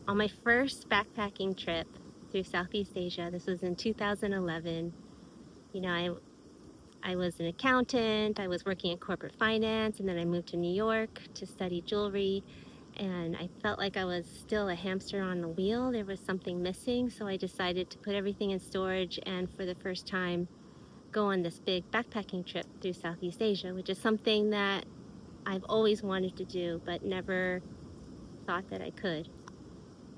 On my first backpacking trip through Southeast Asia, this was in 2011, you know, I was an accountant, I was working in corporate finance, and then I moved to New York to study jewelry. And I felt like I was still a hamster on the wheel. There was something missing, so I decided to put everything in storage and for the first time go on this big backpacking trip through Southeast Asia, which is something that I've always wanted to do, but never thought that I could.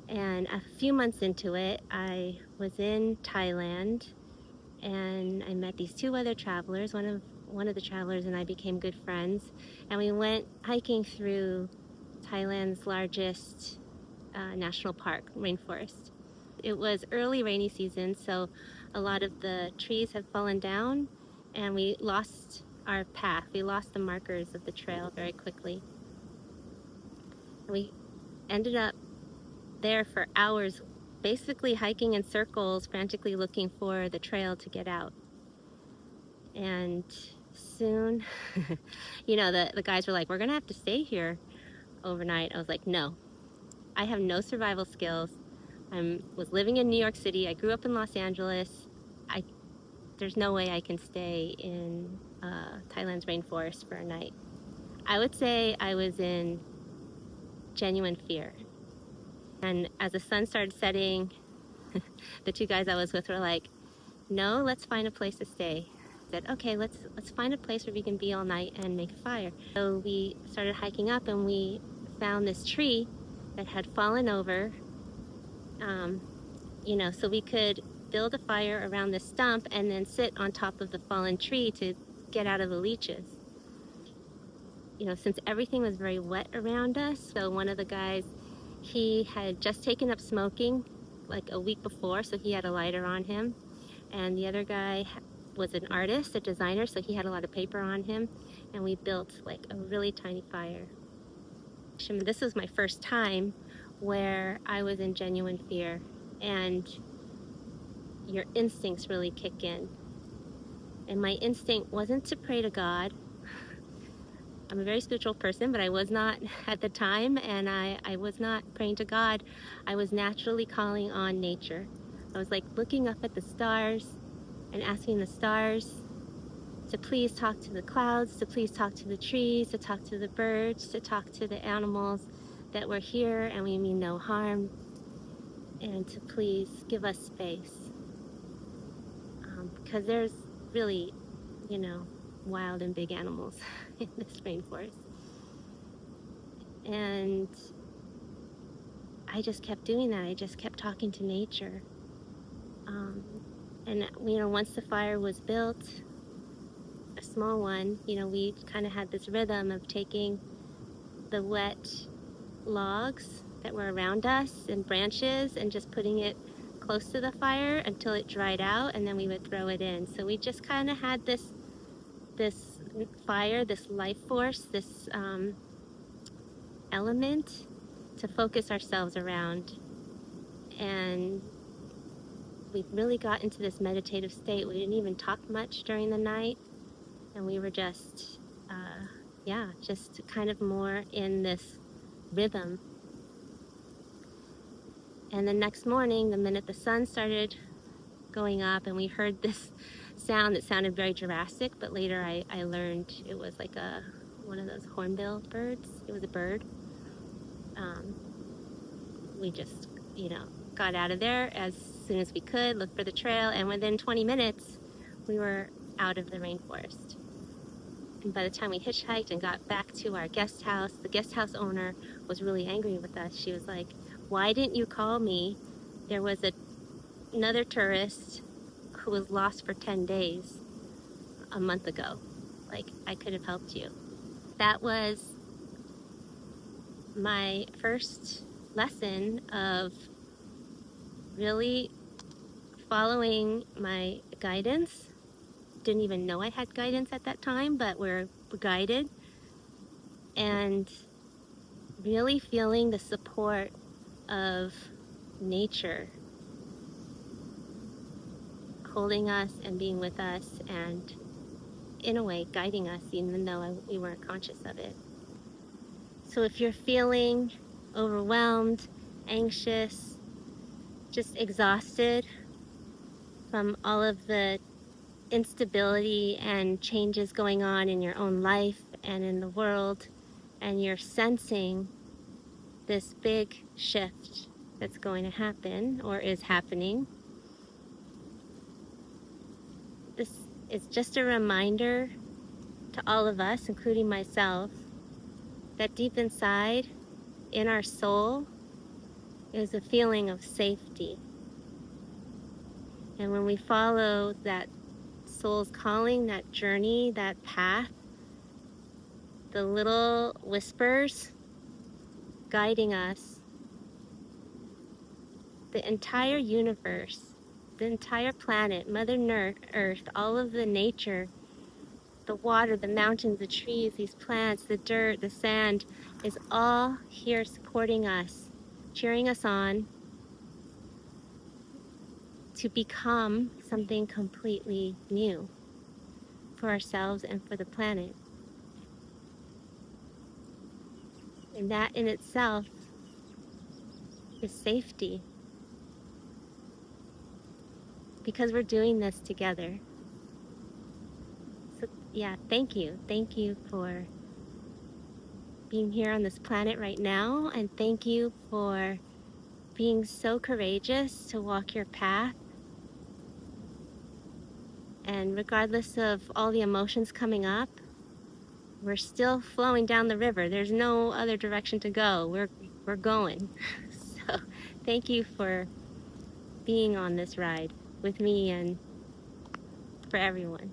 And a few months into it, I was in Thailand and I met these two other travelers. One of the travelers and I became good friends, and we went hiking through Thailand's largest national park, rainforest. It was early rainy season, so a lot of the trees had fallen down, and we lost our path. We lost the markers of the trail very quickly. We ended up there for hours, basically hiking in circles, frantically looking for the trail to get out. And soon, the guys were like, "We're gonna have to stay here overnight." I was like, "No, I have no survival skills. I was living in New York City. I grew up in Los Angeles. There's no way I can stay in Thailand's rainforest for a night." I would say I was in genuine fear. And as the sun started setting, the two guys I was with were like, "No, let's find a place to stay." I said, "Okay, let's find a place where we can be all night and make a fire." So we started hiking up and we found this tree that had fallen over, so we could build a fire around the stump and then sit on top of the fallen tree to get out of the leeches. Since everything was very wet around us, so one of the guys, he had just taken up smoking like a week before, so he had a lighter on him. And the other guy was an artist, a designer, so he had a lot of paper on him. And we built like a really tiny fire. This was my first time where I was in genuine fear, and your instincts really kick in. And my instinct wasn't to pray to God. I'm a very spiritual person, but I was not at the time, and I was not praying to God. I was naturally calling on nature. I was like looking up at the stars and asking the stars to please talk to the clouds, to please talk to the trees, to talk to the birds, to talk to the animals that were here and we mean no harm, and to please give us space. Because there's really, wild and big animals in this rainforest. And I just kept doing that. I just kept talking to nature. And once the fire was built, a small one, we kind of had this rhythm of taking the wet logs that were around us and branches and just putting it close to the fire until it dried out, and then we would throw it in. So we just kind of had this fire, this life force, this element to focus ourselves around. And we really got into this meditative state. We didn't even talk much during the night, and we were just just kind of more in this rhythm. And the next morning, the minute the sun started going up and we heard this sound that sounded very Jurassic, but later I learned it was like one of those hornbill birds. It was a bird. We just, got out of there as soon as we could, looked for the trail, and within 20 minutes, we were out of the rainforest. And by the time we hitchhiked and got back to our guest house, the guest house owner was really angry with us. She was like, "Why didn't you call me? There was another tourist who was lost for 10 days a month ago. Like, I could have helped you." That was my first lesson of really following my guidance. Didn't even know I had guidance at that time, but we're guided. And really feeling the support of nature holding us and being with us and, in a way, guiding us even though we weren't conscious of it. So if you're feeling overwhelmed anxious, just exhausted from all of the instability and changes going on in your own life and in the world, and you're sensing this big shift that's going to happen or is happening. This is just a reminder to all of us, including myself, that deep inside, in our soul, is a feeling of safety. And when we follow that soul's calling, that journey, that path, the little whispers guiding us, the entire universe, the entire planet, Mother Earth, all of the nature, the water, the mountains, the trees, these plants, the dirt, the sand, is all here supporting us, cheering us on to become something completely new for ourselves and for the planet. And that in itself is safety, because we're doing this together. So yeah, thank you. Thank you for being here on this planet right now, and thank you for being so courageous to walk your path. And regardless of all the emotions coming up, we're still flowing down the river. There's no other direction to go. We're going. So thank you for being on this ride with me and for everyone.